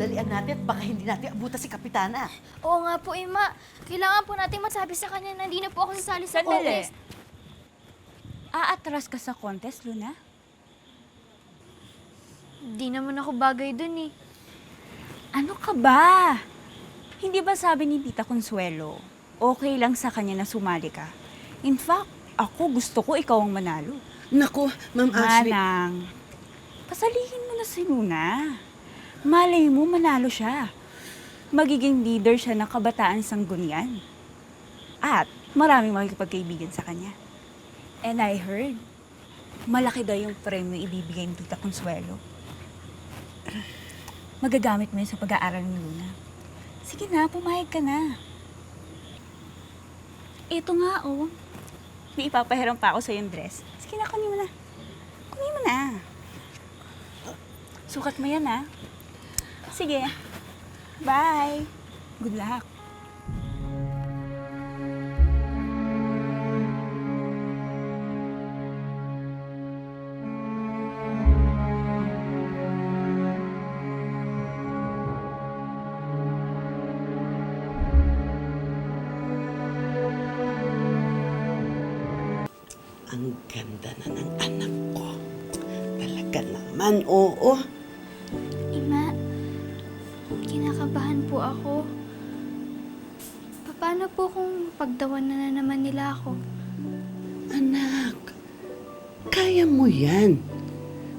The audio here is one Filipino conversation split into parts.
Dalian natin at baka hindi natin abutan si Kapitana. Oo nga po, Ima. Kailangan po natin masabi sa kanya na hindi na po ako sasali sa Sandali. contest. Aatras ka sa contest, Luna? Di naman ako bagay dun eh. Ano ka ba? Hindi ba sabi ni Tita Consuelo, okay lang sa kanya na sumali ka? In fact, ako gusto ko ikaw ang manalo. Naku, Ma'am Ashley. Manang, pasalihin mo na si Luna. Malay mo, manalo siya. Magiging leader siya ng kabataan sanggunian. At maraming makikipagkaibigan sa kanya. And I heard, malaki daw yung premyo ibibigay ni Tita Consuelo. Magagamit mo yun sa pag-aaral ni Luna. Sige na, pumayag ka na. Ito nga, oh. May ipapahiram pa ako sa yung dress. Sige na, kunin mo na. Kunin mo na. Sukat mo yan, ha? Sige. Bye. Good luck. Ang ganda na ng anak ko. Talaga naman, oo. Ima, kinakabahan po ako. Paano po kung pagdawan na naman nila ako? Anak, kaya mo yan.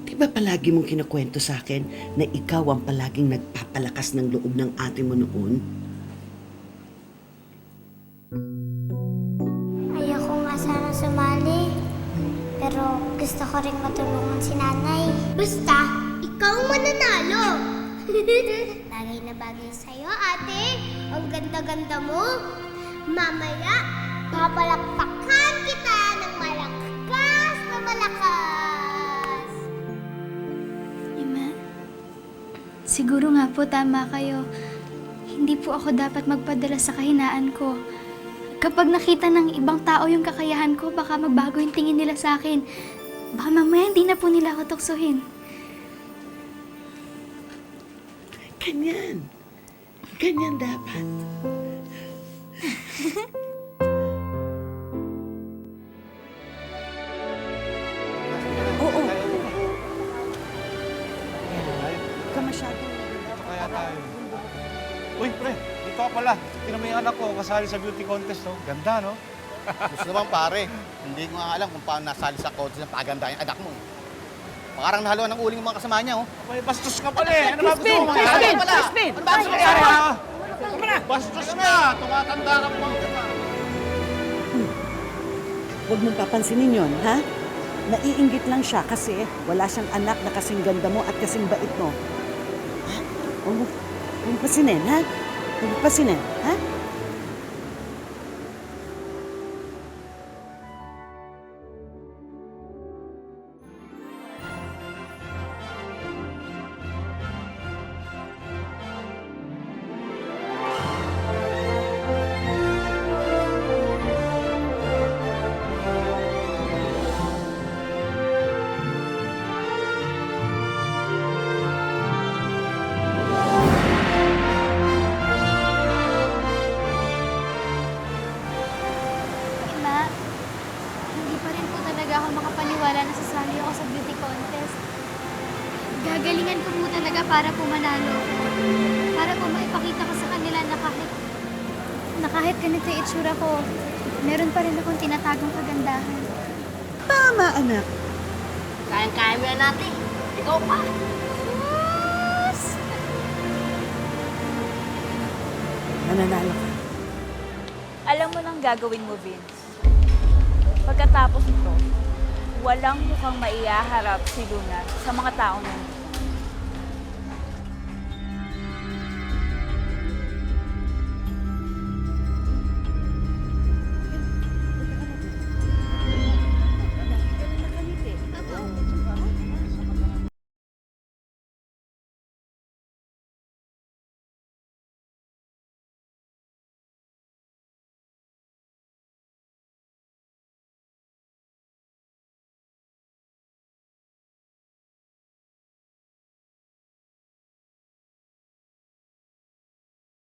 Di ba palagi mong kinakwento sa akin na ikaw ang palaging nagpapalakas ng loob ng ate mo noon? Ayoko nga sana sumali. Pero gusto ko rin matulungan si nanay. Basta, ikaw ang mananalo! Bagay na bagay sa'yo, ate. Ang ganda-ganda mo. Mamaya, papalakpakan kita ng malakas na malakas. Ima, siguro nga po tama kayo. Hindi po ako dapat magpadala sa kahinaan ko. Kapag nakita ng ibang tao yung kakayahan ko, baka magbago yung tingin nila sa akin. Baka mamaya hindi na po nila ako tuksuhin. Ganyan. Ganyan dapat. Oo. Ka masyado. Kaya tayo. Uy, pre, dito ka pala. Tingnan mo yung anak ko, kasali sa beauty contest, no? Ganda, no? Gusto naman pare, hindi ko nga alam kung paano nasali sa contest ng paganda yung anak mo. Parang nahaluan ng uling yung mga kasama niya, oh. May bastos ka pala eh. Ano ba gusto mo? Crispin! Ano Crispin! ba gusto mo mangyari, ha? Bastos nga! Tumatanda ka pa. Huwag mong papansinin yon, ha? Naiinggit lang siya kasi wala siyang anak na kasing ganda mo at kasing bait mo. Ha? Huwag mong pasinin, ha? Huwag mong pasinin, ha? Ima, hindi pa rin po talaga ako makapaniwala na sasali ako sa beauty contest. Gagalingan ko po talaga para po manalo ako. Para po maipakita ko sa kanila na kahit ganito yung itsura ko, meron pa rin akong tinatagong kagandahan. Tama, anak. Kayang-kaya mo yan natin. Ikaw pa. Yes! Nananalo ka. Alam mo nang gagawin mo, Vince. Pagkatapos nito, walang mukhang maiaharap si Luna sa mga taong nandito.